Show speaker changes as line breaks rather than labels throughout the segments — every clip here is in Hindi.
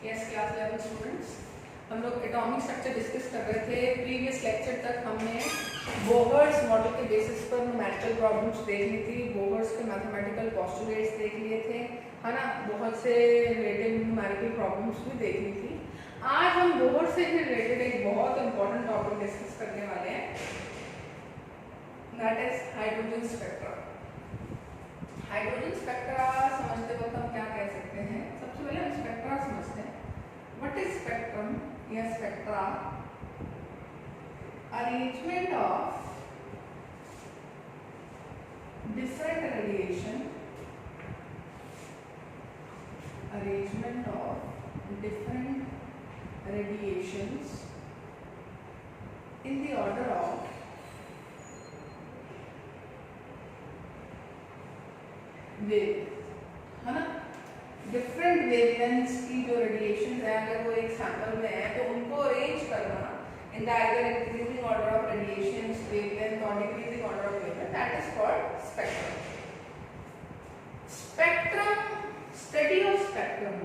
यस क्लास 11 स्टूडेंट्स, हम लोग एटॉमिक स्ट्रक्चर डिस्कस कर रहे थे। प्रीवियस लेक्चर तक हमने बोहर्स मॉडल के बेसिस पर न्यूमेरिकल प्रॉब्लम्स देख ली थी, बोहर्स के मैथमेटिकल पोस्टुलेट्स देख लिए थे, है ना। बहुत से रिलेटेड न्यूमेरिकल प्रॉब्लम्स भी देख ली थी। आज हम बोहर से रिलेटेड एक बहुत इंपॉर्टेंट टॉपिक डिस्कस करने वाले हैं, that is hydrogen spectra. Hydrogen spectra समझते वक्त हम क्या कह सकते हैं? सबसे पहले हम स्पेक्ट्रा समझते हैं। व्हाट इज स्पेक्ट्रम या spectra? Arrangement of different radiation, arrangement of different radiations in the order of wave, है ना। डिफरेंट वेवलेंथ्स की जो रेडिएशन है, अगर वो एक सैंपल में है तो उनको अरेंज करना in the either increasing order of radiations wavelength और decreasing order of wavelength, that is called spectrum. Spectrum, study of spectrum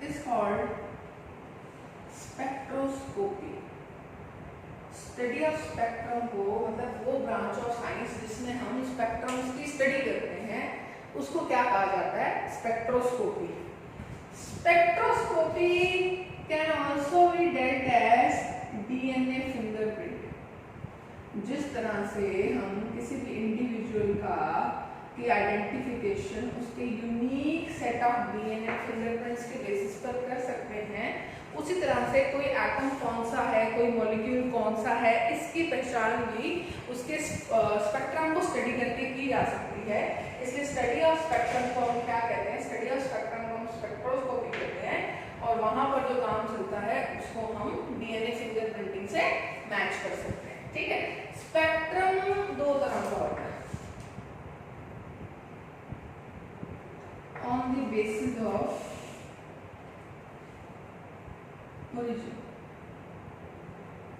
is called spectroscopy। Study of spectrum को मतलब वो ब्रांच ऑफ साइंस जिसमें हम स्पेक्ट्रम्स की स्टडी करते हैं उसको क्या कहा जाता है? Spectroscopy. Spectroscopy can also be dealt as DNA fingerprint. जिस तरह से हम किसी भी इंडिविजुअल का की आइडेंटिफिकेशन उसके unique set of DNA fingerprints के बेसिस पर कर सकते हैं, उसी तरह से कोई एटम कौन सा है, कोई मॉलिक्यूल कौन सा है, इसकी पहचान भी उसके स्पेक्ट्रम को स्टडी करके की जा सकती है। इसलिए स्टडी ऑफ स्पेक्ट्रम को हम क्या कहते हैं? स्टडी ऑफ स्पेक्ट्रम को हम स्पेक्ट्रोस्कोपी कहते हैं, और वहां पर जो काम चलता है उसको हम डीएनए फिंगरप्रिंटिंग से मैच कर सकते हैं। ठीक है। स्पेक्ट्रम दो तरह का होता है। On the basis of origin,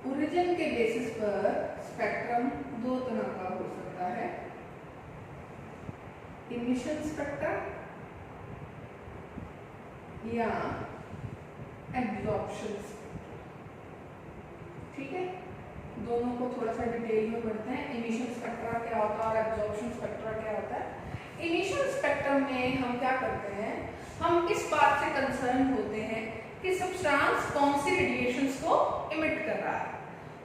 origin के बेसिस पर स्पेक्ट्रम दो तरह का हो सकता है, इमिशन स्पेक्ट्रा या एब्जॉर्प्शन स्पेक्ट्रा। ठीक है, दोनों को थोड़ा सा डिटेल में पढ़ते हैं। इमिशन स्पेक्ट्रा क्या होता है और एब्जॉर्प्शन स्पेक्ट्रा क्या होता है। इनिशियल स्पेक्ट्रम में हम क्या करते हैं? हम इस बात से कंसर्न होते हैं कि सब्सटेंस कौन सी रेडिएशंस को इमिट कर रहा है।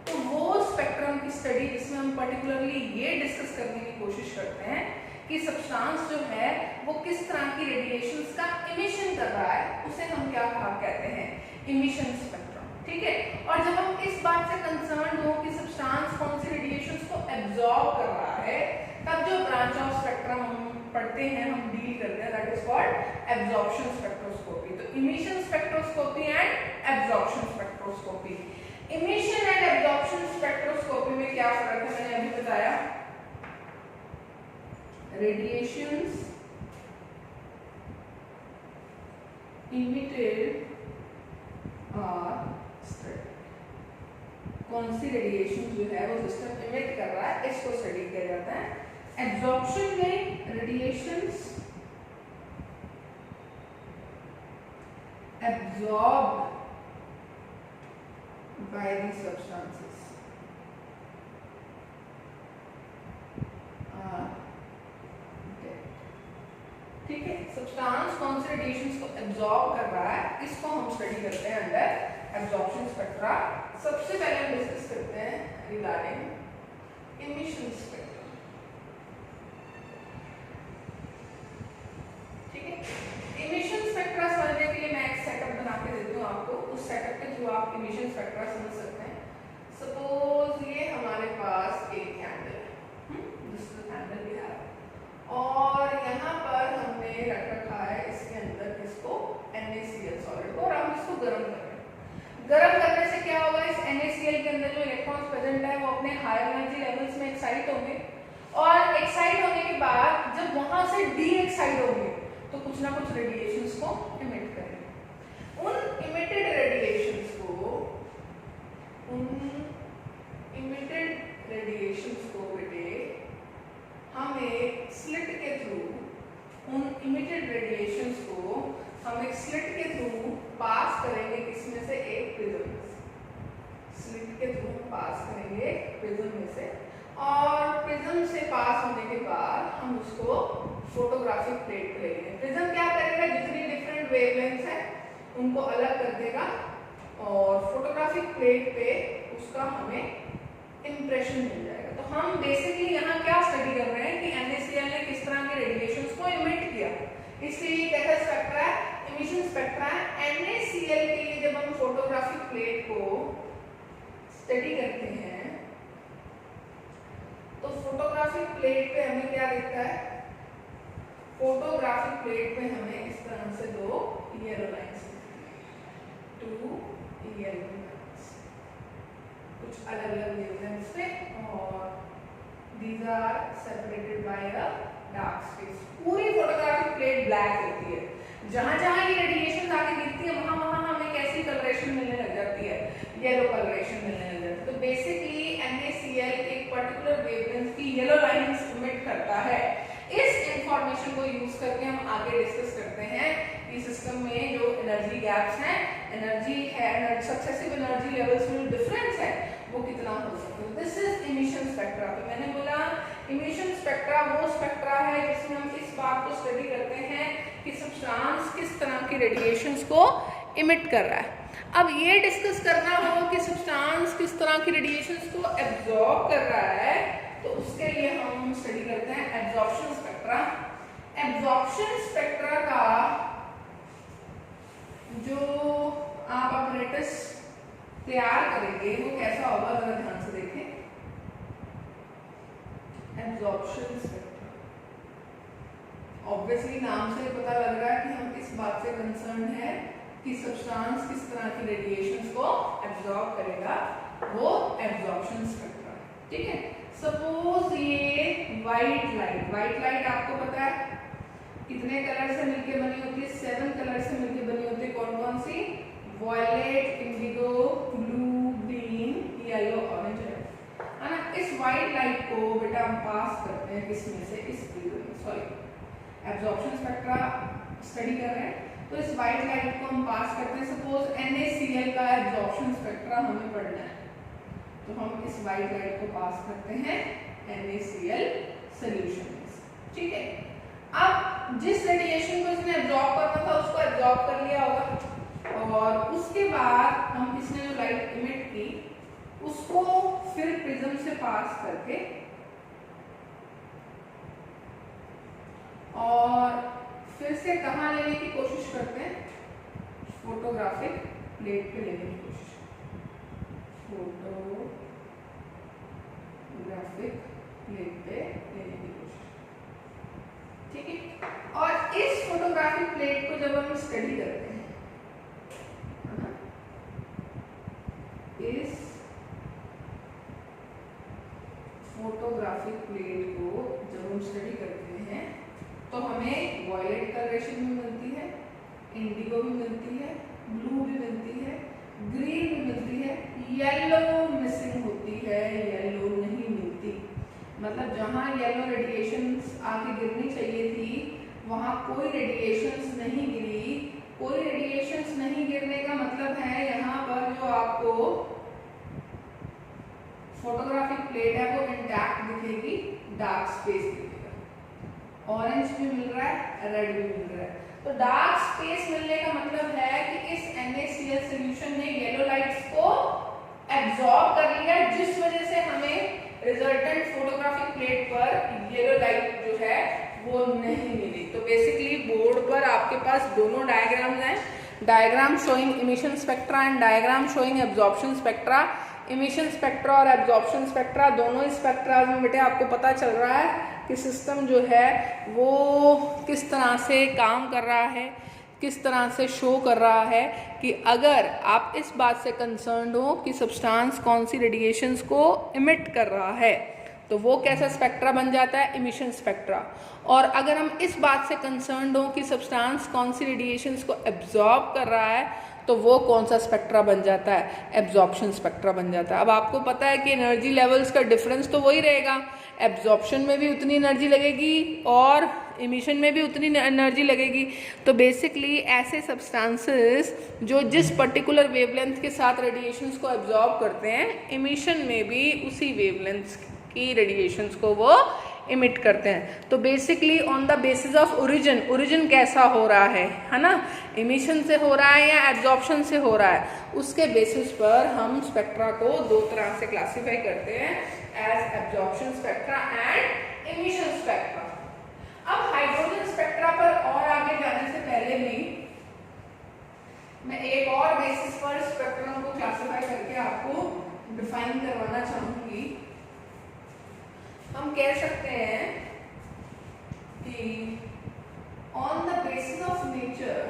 तो वो स्पेक्ट्रम की स्टडी जिसमें हम पर्टिकुलरली ये डिस्कस करने की कोशिश करते हैं कि सब्सटेंस जो है वो किस तरह की रेडिएशंस का इमिशन कर रहा है, उसे हम क्या कहते हैं? Emission spectrum. ठीक है। और जब हम इस बात से कंसर्न हो कि सब्सटेंस कौन सी रेडिएशंस को एब्जॉर्ब कर रहा है, तब जो ब्रांच ऑफ स्पेक्ट्रम हम पढ़ते हैं, हम डील करते हैं, that is called absorption spectroscopy. तो emission spectroscopy and absorption spectroscopy. Emission and absorption spectroscopy में क्या फर्क है मैंने अभी बताया। रेडिएशंस इमिटेड और स्टडी, कौन सी रेडिएशन जो है वो सिस्टम इमिट कर रहा है, इसको स्टडी किया जाता है। एब्जॉर्प्शन में radiations absorbed by the substances are dead। ठीक है। सब्सटेंस कौन से रेडिएशंस को एब्जॉर्ब कर रहा है, इसको हम स्टडी करते हैं अंडर एब्जॉर्प्शन स्पेक्ट्रा। सबसे पहले हम डिस्कस करते हैं regarding emission spectra. Emission spectra समझने के लिए मैं एक सेटअप बना के देती हूँ आपको। उस सेटअप के थ्रू आप इमिशन स्पेक्ट्रा समझ सकते हैं। सपोज ये हमारे पास एक कैंडल है, दिस इज कैंडल भी है, और यहाँ पर हमने रख रखा है इसके अंदर किसको? NaCl सॉलिड को, और हम इसको गर्म कर रहे हैं। गर्म करने से क्या होगा? इस NaCl के अंदर जो इलेक्ट्रॉन्स प्रेजेंट है वो अपने हायर एनर्जी लेवल्स में एक्साइट होंगे, और एक्साइट होने के बाद जब वहां से डी एक्साइट होंगे तो कुछ ना कुछ रेडिएशंस को इमिट करेंगे। उन इमिटेड रेडिएशंस को बेटे हम एक स्लिट के थ्रू हम उसको फोटोग्राफिक प्लेट पे लेंगे। प्रिज्म क्या करेगा, जितनी डिफरेंट वेवलेंथ है उनको अलग कर देगा और फोटोग्राफिक प्लेट पे उसका हमें इंप्रेशन मिल जाएगा। तो हम बेसिकली यहाँ क्या स्टडी कर रहे हैं कि NaCl ने किस तरह के रेडिएशंस को इमिट किया, इसलिए कैसा स्पेक्ट्रा है, इमिशन स्पेक्ट्रा है। NaCl के लिए जब हम फोटोग्राफिक प्लेट को स्टडी करते हैं तो फोटोग्राफिक प्लेट पे हमें क्या दिखता है, फोटोग्राफिक प्लेट पे हमें इस तरह से दो yellow lines, two yellow lines, कुछ अलग अलग वेवलेंथ्स पे, और these are separated by a dark space। पूरी फोटोग्राफिक प्लेट ब्लैक होती है, जहां जहां ये रेडिएशन आके गिरती है वहां वहां हमें कैसी कलरेशन मिलने लग जाती है, येलो कलरेशन मिलने लग जाती है। तो बेसिकली NaCl एक पर्टिकुलर वेवलेंथ की येलो लाइंस इमिट करता है। इस इंफॉर्मेशन को यूज करके हम आगे डिस्कस करते हैं कि सिस्टम में जो एनर्जी गैप्स हैं, एनर्जी है, सक्सेसिव एनर्जी लेवल्स में डिफरेंस है वो कितना हो सकता है। This is emission spectra. तो मैंने बोला इमिशन स्पेक्ट्रा वो स्पेक्ट्रा है जिसमें हम इस बात को स्टडी करते हैं कि सब्सटेंस किस तरह की रेडिएशंस को इमिट कर रहा है। अब ये डिस्कस करना हो कि सब्सटेंस किस तरह की रेडिएशंस को एब्जॉर्ब कर रहा है, तो उसके लिए हम स्टडी करते हैं एब्जॉर्प्शन स्पेक्ट्रा। एब्जॉर्प्शन स्पेक्ट्रा का जो आप अपरेटस तैयार करेंगे वो कैसा होगा, जरा ध्यान से देखें। एब्जॉर्प्शन स्पेक्ट्रा, ऑब्वियसली नाम से पता लग रहा है कि हम इस बात से कंसर्न है कि सब्सटेंस किस तरह की रेडिएशंस को एब्जॉर्ब करेगा, वो एब्जॉर्प्शन स्पेक्ट्रा, ठीक है। सपोज ये व्हाइट लाइट आपको पता है कितने कलर से मिलकर बनी होती है, 7 कलर से मिलकर बनी होती है। कौन कौन सी, violet, indigo, blue, green, yellow, orange, है ना। इस व्हाइट लाइट को बेटा हम पास करते हैं किसमें से, इस प्रिज्म में, सॉरी एब्जॉर्प्शन स्पेक्ट्रा स्टडी कर रहे हैं तो इस व्हाइट लाइट को हम पास करते हैं। सपोज NaCl का एब्जॉर्प्शन स्पेक्ट्रा हमें पढ़ना है तो हम इस व्हाइट लाइट को पास करते हैं NaCl सॉल्यूशन में, ठीक है। अब जिस रेडिएशन को इसने एब्जॉर्ब करना था उसको एब्जॉर्ब कर लिया होगा और उसके बाद हम इसने जो लाइट इमिट की उसको फिर प्रिज्म से पास करके और फिर से कहाँ लेने की कोशिश करते हैं, फोटोग्राफिक प्लेट पे लेने की कोशिश, फोटोग्राफिक प्लेट पे लेने की कोशिश, ठीक है। और इस फोटोग्राफिक प्लेट को जब हम स्टडी करते हैं, इस फोटोग्राफिक प्लेट को जब हम स्टडी करते हैं तो हमें वॉयलेट कलरेशन भी मिलती है, इंडिगो भी मिलती है, ब्लू भी मिलती है, ग्रीन भी मिलती है, येलो मिसिंग होती है, येलो नहीं मिलती। मतलब जहां येलो रेडिएशंस आके गिरनी चाहिए थी वहां कोई रेडिएशंस नहीं गिरी। कोई रेडिएशंस नहीं गिरने का मतलब है यहाँ पर जो आपको फोटोग्राफिक प्लेट है वो इंटैक्ट दिखेगी, डार्क स्पेस दिखेगा, ऑरेंज भी मिल रहा है, रेड भी मिल रहा है। तो डार्क स्पेस मिलने का मतलब है कि इस NaCl सॉल्यूशन ने येलो लाइट्स को एब्जॉर्ब कर लिया, जिस वजह से हमें रिजल्टेंट फोटोग्राफिक प्लेट पर येलो लाइट जो है वो नहीं मिली। तो बेसिकली बोर्ड पर आपके पास दोनों डायग्राम्स हैं, diagram showing emission spectra and diagram showing absorption spectra. Emission spectra और एब्जॉर्प्शन स्पेक्ट्रा दोनों ही स्पेक्ट्रा में बेटे आपको पता चल रहा है कि सिस्टम जो है वो किस तरह से काम कर रहा है, किस तरह से शो कर रहा है कि अगर आप इस बात से कंसर्न्ड हो कि सब्सटेंस कौन सी रेडिएशंस को इमिट कर रहा है तो वो कैसा स्पेक्ट्रा बन जाता है, इमिशन स्पेक्ट्रा। और अगर हम इस बात से कंसर्न्ड हो कि सब्सटेंस कौन सी रेडिएशंस को एब्जॉर्ब कर रहा है तो वो कौन सा स्पेक्ट्रा बन जाता है, एब्जॉर्प्शन स्पेक्ट्रा बन जाता है। अब आपको पता है कि एनर्जी लेवल्स का डिफरेंस तो वही रहेगा, एब्जॉर्प्शन में भी उतनी एनर्जी लगेगी और इमिशन में भी उतनी एनर्जी लगेगी। तो बेसिकली ऐसे सब्सटेंसेस जो जिस पर्टिकुलर वेवलेंथ के साथ रेडिएशंस को एब्जॉर्ब करते हैं, इमिशन में भी उसी वेवलेंथ की रेडिएशंस को वो इमिट करते हैं। तो basically on the basis of origin कैसा हो रहा है ना, इमिशन से हो रहा है या एब्जॉर्प्शन से हो रहा है, उसके बेसिस पर हम स्पेक्ट्रा को दो तरह से क्लासीफाई करते हैं, as absorption spectra and emission spectra. अब हाइड्रोजन स्पेक्ट्रा पर और आगे जाने से पहले भी मैं एक और बेसिस पर स्पेक्ट्रम को क्लासिफाई करके आपको डिफाइन करवाना चाहूंगी। हम कह सकते हैं कि on the basis of nature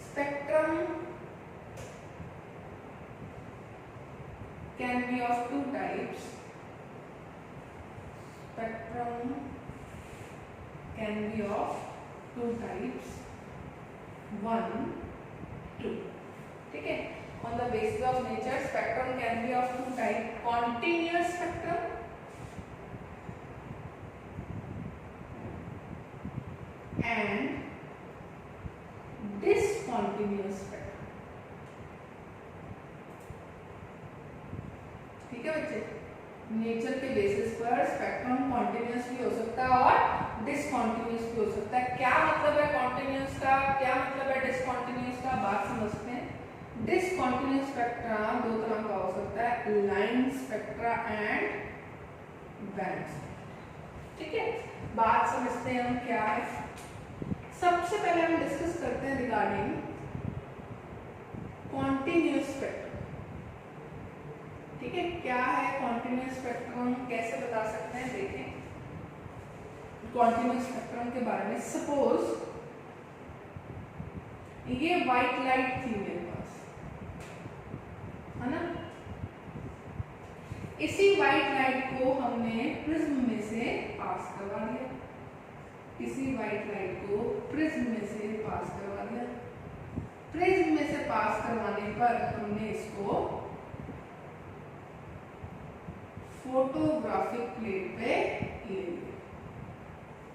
spectrum can be of two types. Spectrum can be of two types. 1, 2. ठीक है? On the basis of nature, spectrum can be of two types: continuous spectrum and discontinuous spectrum. ठीक है बच्चे, नेचर के बेसिस पर स्पेक्ट्रम कॉन्टिन्यूस भी हो सकता है और डिसकॉन्टिन्यूस भी हो सकता है। क्या मतलब है कॉन्टिन्यूस का, क्या मतलब है डिसकॉन्टिन्यूस का, बात समझते हैं। डिसकॉन्टिन्यूस स्पेक्ट्रा दो तरह का हो सकता है, लाइन स्पेक्ट्रा एंड बैंड। ठीक है, बात समझते हैं हम क्या है। सबसे पहले हम डिस्कस करते हैं रिगार्डिंग कॉन्टिन्यूस स्पेक्ट्रम। ठीक है, क्या है कॉन्टिन्यूस स्पेक्ट्रम, कैसे बता सकते हैं, देखें कॉन्टिन्यूस स्पेक्ट्रम के बारे में। सपोज ये व्हाइट लाइट थी मेरे पास, है ना, इसी व्हाइट लाइट को हमने प्रिज्म में से पास करवा दिया, इसी व्हाइट लाइट को प्रिज्म में से पास करवा दिया। प्रिज्म में से पास करवाने पर हमने इसको फोटोग्राफिक प्लेट पे ले लिया।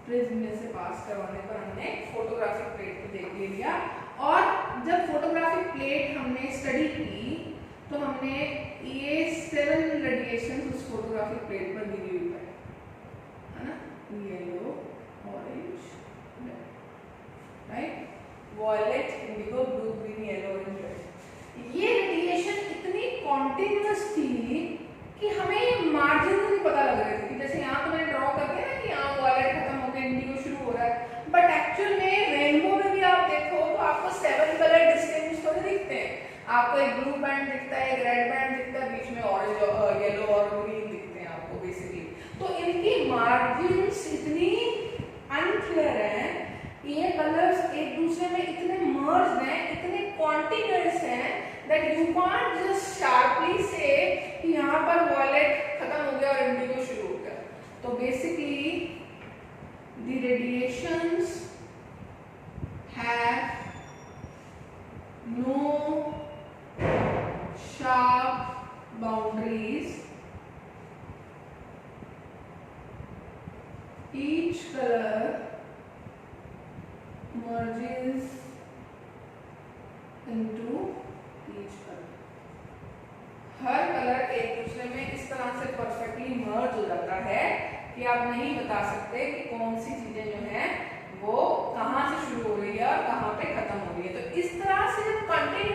प्रिज्म में से पास करवाने पर हमने फोटोग्राफिक प्लेट पे देख लिया, और जब फोटोग्राफिक प्लेट हमने स्टडी की तो हमने ये 7 रेडिएशन उस फोटोग्राफिक प्लेट पर गिरी हुई है ना, yellow, orange, right, violet, indigo, blue, green, yellow, orange, red. ये रेडिएशन इतनी कॉन्टिन्यूअस थी कि हमें ये मार्जिन नहीं पता लग रहे थे, कि जैसे यहाँ तो मैंने ड्रॉ करके ना कि यहाँ वॉयलेट खत्म हो गया, इंडिगो शुरू हो रहा है, बट एक्चुअल में रेनबो में भी आप देखो तो आपको 7 कलर डिस्टिंग्विश थोड़े दिखते हैं। आपको एक ब्लू बैंड दिखता है, एक रेड बैंड दिखता है, बीच में ऑरेंज, येलो और ग्रीन दिखते हैं आपको बेसिकली। तो इनकी मार्जिन्स इतनी अनक्लियर है, ये कलर्स एक दूसरे में इतने मर्ज्ड हैं, इतने कॉन्टिन्यूअस हैं, that you can't just sharply say कि यहाँ पर वॉयलेट खत्म हो गया और इंडिगो शुरू हो गया। तो basically the radiations have no sharp boundaries. Each color merges into each color. Her colour एक दूसरे में इस तरह से परफेक्टली मर्ज हो जाता है कि आप नहीं बता सकते कि कौन सी चीजें जो हैं वो कहाँ से शुरू हो रही है और कहाँ पे खत्म हो रही है। तो